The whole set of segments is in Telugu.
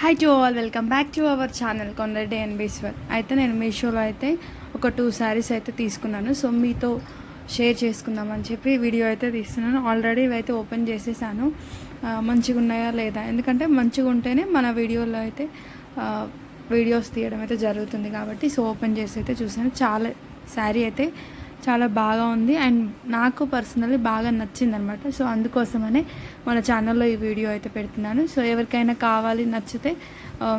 Hi to all, welcome back to our channel Kondareddy and Bishwar. అయితే నేను మీషోలో అయితే ఒక 2 శారీస్ అయితే తీసుకున్నాను. సో మీతో షేర్ చేసుకుందామని చెప్పి వీడియో అయితే తీస్తున్నాను. ఆల్రెడీ ఇవైతే ఓపెన్ చేసేసాను. మంచిగా ఉన్నాయా లేదా, ఎందుకంటే మంచిగా ఉంటేనే మన వీడియోలో అయితే వీడియోస్ తీయడం అయితే జరుగుతుంది కాబట్టి. సో ఓపెన్ చేసి అయితే చూసాను. శారీ అయితే చాలా బాగా ఉంది అండ్ నాకు పర్సనల్లీ బాగా నచ్చిందనమాట. సో అందుకోసమనే మన ఛానల్లో ఈ వీడియో అయితే పెడుతున్నాను. సో ఎవరికైనా కావాలి, నచ్చితే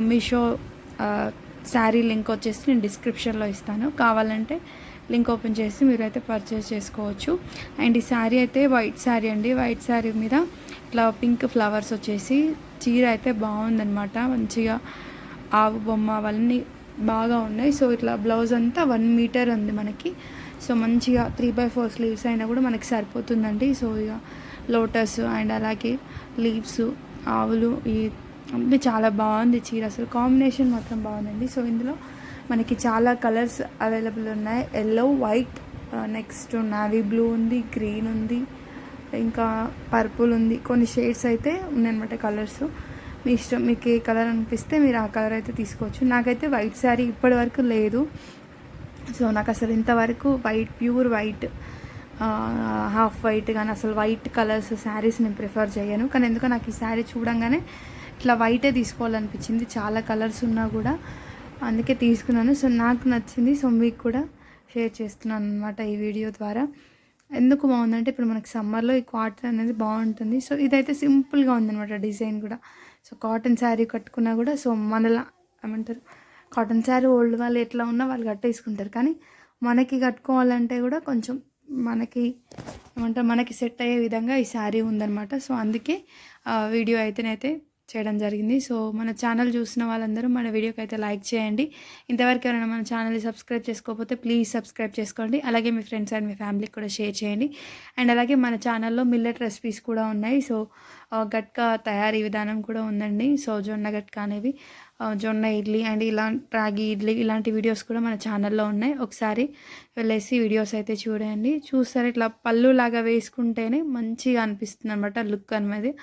మీషో శారీ లింక్ వచ్చేసి నేను డిస్క్రిప్షన్లో ఇస్తాను. కావాలంటే లింక్ ఓపెన్ చేసి మీరు అయితే పర్చేస్ చేసుకోవచ్చు. అండ్ ఈ శారీ అయితే వైట్ శారీ అండి. వైట్ శారీ మీద ఇట్లా పింక్ ఫ్లవర్స్ వచ్చేసి చీర అయితే బాగుందనమాట. మంచిగా ఆవు బొమ్మ అవన్నీ బాగా ఉన్నాయి. సో ఇట్లా బ్లౌజ్ అంతా 1 మీటర్ ఉంది మనకి. సో మంచిగా 3/4 స్లీవ్స్ అయినా కూడా మనకి సరిపోతుందండి. సో ఇక లోటస్ అండ్ అలాగే లీవ్స్, ఆవులు, ఈ అంటే చాలా బాగుంది చీర. అసలు కాంబినేషన్ మాత్రం బాగుందండి. సో ఇందులో మనకి చాలా కలర్స్ అవైలబుల్ ఉన్నాయి. Yellow, white, next navy blue ఉంది, గ్రీన్ ఉంది, ఇంకా పర్పుల్ ఉంది. కొన్ని షేడ్స్ అయితే ఉన్నాయన్నమాట కలర్స్. మీ ఇష్టం, మీకు ఏ కలర్ అనిపిస్తే మీరు ఆ కలర్ అయితే తీసుకోవచ్చు. నాకైతే వైట్ శారీ ఇప్పటి వరకు లేదు. సో నాకు అసలు ఇంతవరకు white, pure white, half white కానీ అసలు వైట్ కలర్స్ శారీస్ నేను ప్రిఫర్ చేయను. కానీ ఎందుకో నాకు ఈ శారీ చూడంగానే ఇట్లా వైటే తీసుకోవాలనిపించింది. చాలా కలర్స్ ఉన్నా కూడా అందుకే తీసుకున్నాను. సో నాకు నచ్చింది. సో మీకు కూడా షేర్ చేస్తున్నాను అనమాట ఈ వీడియో ద్వారా. ఎందుకు బాగుందంటే ఇప్పుడు మనకి సమ్మర్లో ఈ కాటన్ అనేది బాగుంటుంది. సో ఇదైతే సింపుల్గా ఉందన్నమాట డిజైన్ కూడా. సో కాటన్ శారీ కట్టుకున్నా కూడా సో మనలా ఏమంటారు, కాటన్ శారీ ఓల్డ్ వాళ్ళు ఎట్లా ఉన్నా వాళ్ళు కట్టేసుకుంటారు. కానీ మనకి కట్టుకోవాలంటే కూడా కొంచెం మనకి ఏమంటారు, మనకి సెట్ అయ్యే విధంగా ఈ శారీ ఉందన్నమాట. సో అందుకే వీడియో అయితేనైతే చేయడం జరిగింది. సో మన ఛానల్ చూసిన వాళ్ళందరూ మన వీడియోకి అయితే లైక్ చేయండి. ఇంతవరకు ఎవరైనా మన ఛానల్ని సబ్స్క్రైబ్ చేసుకోకపోతే ప్లీజ్ సబ్స్క్రైబ్ చేసుకోండి. అలాగే మీ ఫ్రెండ్స్ అండ్ మీ ఫ్యామిలీకి కూడా షేర్ చేయండి. అండ్ అలాగే మన ఛానల్లో మిల్లెట్ రెసిపీస్ కూడా ఉన్నాయి. సో గట్కా తయారీ విధానం కూడా ఉందండి. సో జొన్న గట్కా అనేవి, జొన్న ఇడ్లీ అండ్ రాగి ఇడ్లీ, ఇలాంటి వీడియోస్ కూడా మన ఛానల్లో ఉన్నాయి. ఒకసారి వెళ్ళేసి వీడియోస్ అయితే చూడండి. చూస్తారు ఇట్లా పళ్ళు లాగా వేసుకుంటేనే మంచిగా అనిపిస్తుంది అనమాట లుక్ అనేది.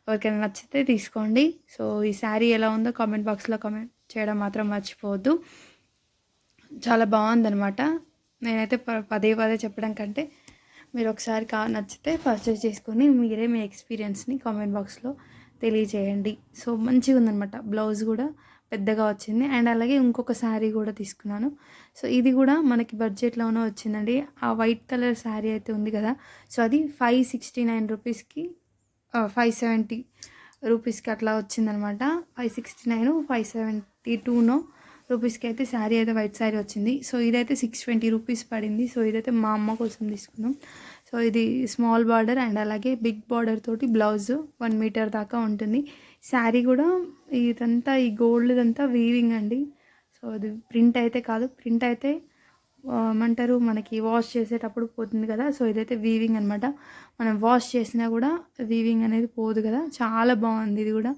ఎవరికైనా నచ్చితే తీసుకోండి. సో ఈ శారీ ఎలా ఉందో కామెంట్ బాక్స్లో కామెంట్ చేయడం మాత్రం మర్చిపోవద్దు. చాలా బాగుందనమాట. నేనైతే పదే చెప్పడం కంటే మీరు ఒకసారి నచ్చితే పర్చేస్ చేసుకొని మీరే మీ ఎక్స్పీరియన్స్ని కామెంట్ బాక్స్లో తెలియజేయండి. సో మంచిగా ఉందనమాట. బ్లౌజ్ కూడా పెద్దగా వచ్చింది. అండ్ అలాగే ఇంకొక శారీ కూడా తీసుకున్నాను. సో ఇది కూడా మనకి బడ్జెట్లోనే వచ్చిందండి. ఆ వైట్ కలర్ శారీ అయితే ఉంది కదా, సో అది 569 రూపీస్కి 570 రూపీస్కి అట్లా వచ్చిందనమాట. 569, 572 రూపీస్కి అయితే శారీ అయితే వైట్ శారీ వచ్చింది. సో ఇదైతే 620 రూపీస్ పడింది. సో ఇదైతే మా అమ్మ కోసం తీసుకున్నాం. సో ఇది స్మాల్ బార్డర్ అండ్ అలాగే బిగ్ బార్డర్ తోటి బ్లౌజ్ 1 మీటర్ దాకా ఉంటుంది. శారీ కూడా ఇదంతా ఈ గోల్డ్ ఇదంతా వీవింగ్ అండి. సో ఇది ప్రింట్ అయితే కాదు. ప్రింట్ అయితే ఏమంటారు, మనకి వాష్ చేసేటప్పుడు పోతుంది కదా. సో ఇదైతే వీవింగ్ అనమాట. మనం వాష్ చేసినా కూడా వీవింగ్ అనేది పోదు కదా. చాలా బాగుంది. ఇది కూడా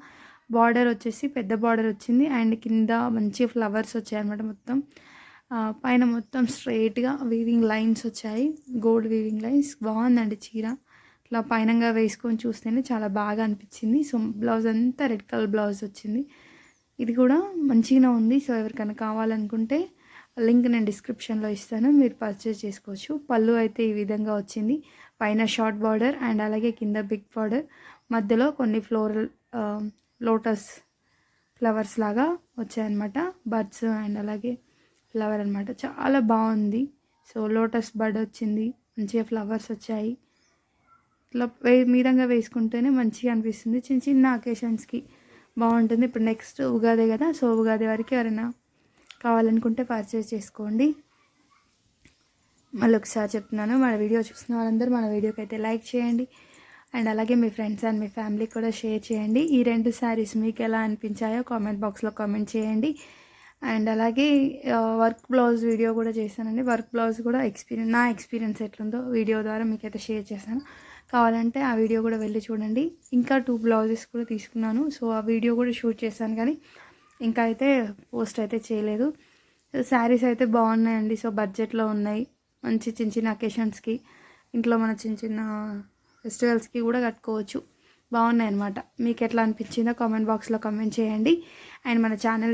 బార్డర్ వచ్చేసి పెద్ద బార్డర్ వచ్చింది అండ్ కింద మంచి ఫ్లవర్స్ వచ్చాయి అనమాట. మొత్తం పైన మొత్తం స్ట్రైట్గా వీవింగ్ లైన్స్ వచ్చాయి, గోల్డ్ వీవింగ్ లైన్స్. బాగుందండి చీర. ఇట్లా పైనంగా వేసుకొని చూస్తేనే చాలా బాగా అనిపించింది. సో బ్లౌజ్ అంతా రెడ్ కలర్ బ్లౌజ్ వచ్చింది. ఇది కూడా మంచిగానే ఉంది. సో ఎవరికైనా కావాలనుకుంటే లింక్ నేను డిస్క్రిప్షన్లో ఇస్తాను, మీరు పర్చేస్ చేసుకోవచ్చు. పళ్ళు అయితే ఈ విధంగా వచ్చింది. పైన షార్ట్ బార్డర్ అండ్ అలాగే కింద బిగ్ బార్డర్, మధ్యలో కొన్ని ఫ్లోరల్ లోటస్ ఫ్లవర్స్ లాగా వచ్చాయన్నమాట. బర్డ్స్ అండ్ అలాగే ఫ్లవర్ అనమాట. చాలా బాగుంది. సో లోటస్ బర్డ్ వచ్చింది, మంచిగా ఫ్లవర్స్ వచ్చాయి. ఇట్లా మీదంగా వేసుకుంటేనే మంచిగా అనిపిస్తుంది. చిన్న చిన్న అకేషన్స్కి బాగుంటుంది. ఇప్పుడు నెక్స్ట్ ఉగాది కదా. సో ఉగాది వరకు ఎవరైనా కావాలనుకుంటే పర్చేస్ చేసుకోండి. మళ్ళీ ఒకసారి చెప్తున్నాను, మన వీడియో చూసిన వాళ్ళందరూ మన వీడియోకి అయితే లైక్ చేయండి అండ్ అలాగే మీ ఫ్రెండ్స్ అండ్ మీ ఫ్యామిలీకి కూడా షేర్ చేయండి. ఈ 2 శారీస్ మీకు ఎలా అనిపించాయో కామెంట్ బాక్స్లో కామెంట్ చేయండి. అండ్ అలాగే వర్క్ బ్లౌజ్ వీడియో కూడా చేశానండి. వర్క్ బ్లౌజ్ కూడా నా ఎక్స్పీరియన్స్ ఎట్లుందో వీడియో ద్వారా మీకైతే షేర్ చేశాను. కావాలంటే ఆ వీడియో కూడా వెళ్ళి చూడండి. ఇంకా 2 బ్లౌజెస్ కూడా తీసుకున్నాను. సో ఆ వీడియో కూడా షూట్ చేశాను కానీ ఇంకా అయితే పోస్ట్ అయితే చేయలేదు. శారీస్ అయితే బాగున్నాయండి. సో బడ్జెట్లో ఉన్నాయి. మంచి చిన్న చిన్న అకేషన్స్కి, ఇంట్లో మన చిన్న చిన్న ఫెస్టివల్స్కి కూడా కట్టుకోవచ్చు. బాగున్నాయి అనమాట. మీకు ఎట్లా అనిపించిందో కామెంట్ బాక్స్లో కామెంట్ చేయండి. అండ్ మన ఛానల్